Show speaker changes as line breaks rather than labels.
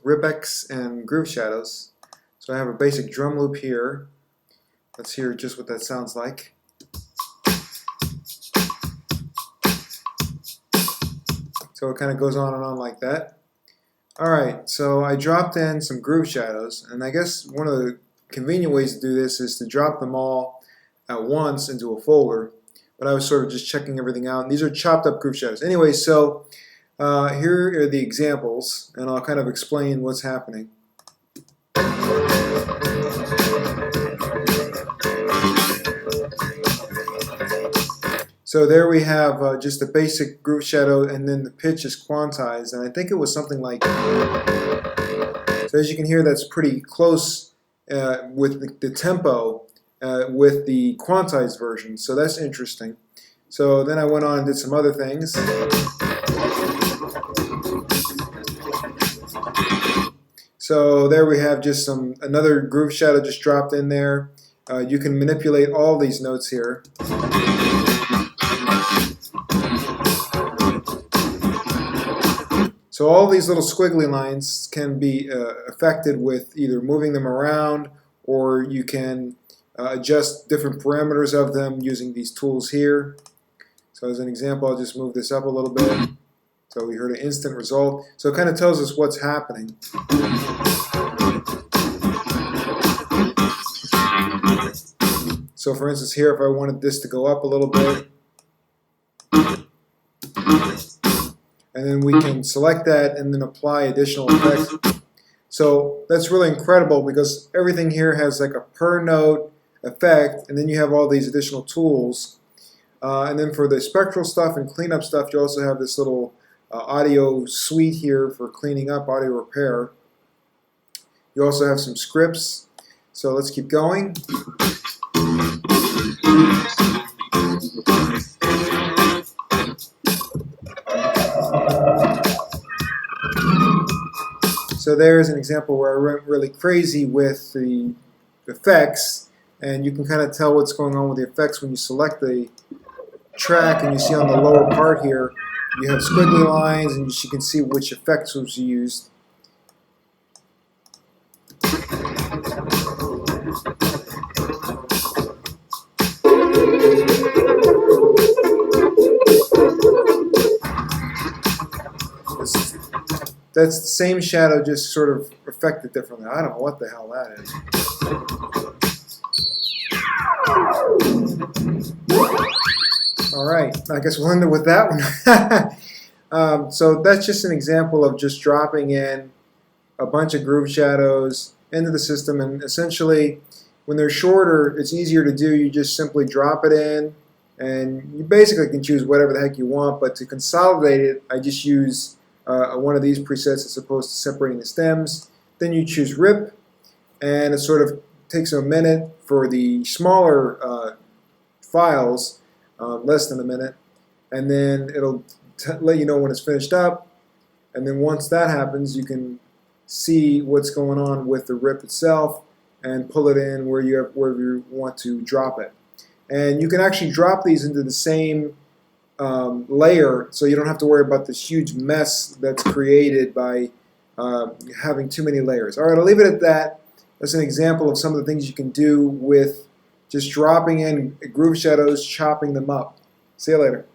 RipX and groove shadows. So I have a basic drum loop here. Let's hear just what that sounds like. So it kind of goes on and on like that. Alright, so I dropped in some groove shadows, and I guess one of the convenient ways to do this is to drop them all at once into a folder. But I was sort of just checking everything out, and these are chopped up groove shadows. Anyway, so here are the examples, and I'll kind of explain what's happening. So there we have just a basic groove shadow, and then the pitch is quantized, and I think it was something like, so as you can hear, that's pretty close with the tempo with the quantized version, so that's interesting. So then I went on and did some other things. So there we have just another groove shadow just dropped in there. You can manipulate all these notes here. So all these little squiggly lines can be affected with either moving them around, or you can adjust different parameters of them using these tools here. So as an example, I'll just move this up a little bit. So we heard an instant result. So it kind of tells us what's happening. So for instance here, if I wanted this to go up a little bit, and then we can select that and then apply additional effects. So that's really incredible because everything here has like a per note effect, and then you have all these additional tools. And then for the spectral stuff and cleanup stuff, you also have this little audio suite here for cleaning up, audio repair. You also have some scripts. So let's keep going. So there's an example where I went really crazy with the effects, and you can kind of tell what's going on with the effects when you select the track, and you see on the lower part here you have squiggly lines, and you can see which effects was used. That's the same shadow, just sort of affected differently. I don't know what the hell that is. Alright, I guess we'll end it with that one. So that's just an example of just dropping in a bunch of groove shadows into the system, and essentially when they're shorter it's easier to do. You just simply drop it in, and you basically can choose whatever the heck you want, but to consolidate it I just use one of these presets as opposed to separating the stems. Then you choose RIP, and it sort of takes a minute for the smaller files, less than a minute, and then it'll let you know when it's finished up. And then once that happens, you can see what's going on with the RIP itself and pull it in where you want to drop it. And you can actually drop these into the same layer, so you don't have to worry about this huge mess that's created by having too many layers. Alright, I'll leave it at that. That's an example of some of the things you can do with just dropping in groove shadows, chopping them up. See you later.